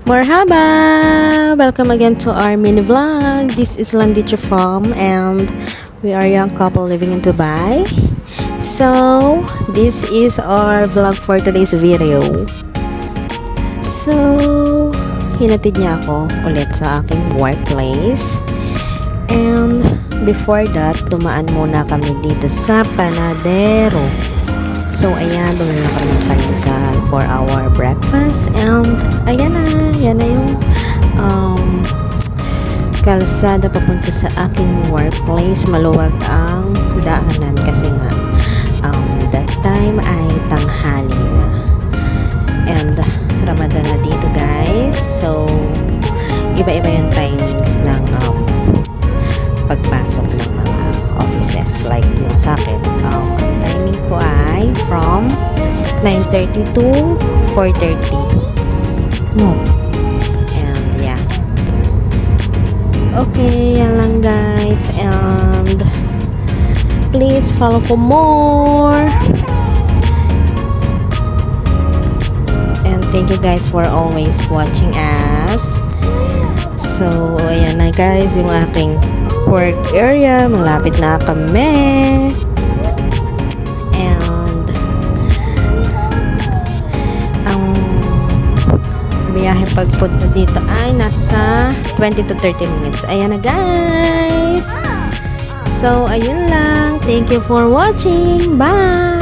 Marhaba! Welcome again to our mini vlog. This is Landicha Farm and we are a young couple living in Dubai. So, this is our vlog for today's video. So, hinatid niya ako ulit sa aking workplace. And before that, dumaan muna kami dito sa Panadero. So, ayan, bumili na kami ng pandesal for our breakfast. And, ayan na yung kalsada papunta sa aking workplace. Maluwag ang daanan kasi nga that time ay tanghali na. And, Ramadan na dito, guys. So, iba-iba yung timings ng pagpasok ng mga offices. Like yung sa akin, ang timing ko ay from 9:30 to 4:30. No. And yeah. Okay, yan lang guys. And please follow for more. And thank you guys for always watching us. So, ayan na guys, yung aking work area. Malapit na kami. And ang biyahe pagpunta dito ay nasa 20 to 30 minutes. Ayan na guys. So, ayun lang. Thank you for watching. Bye!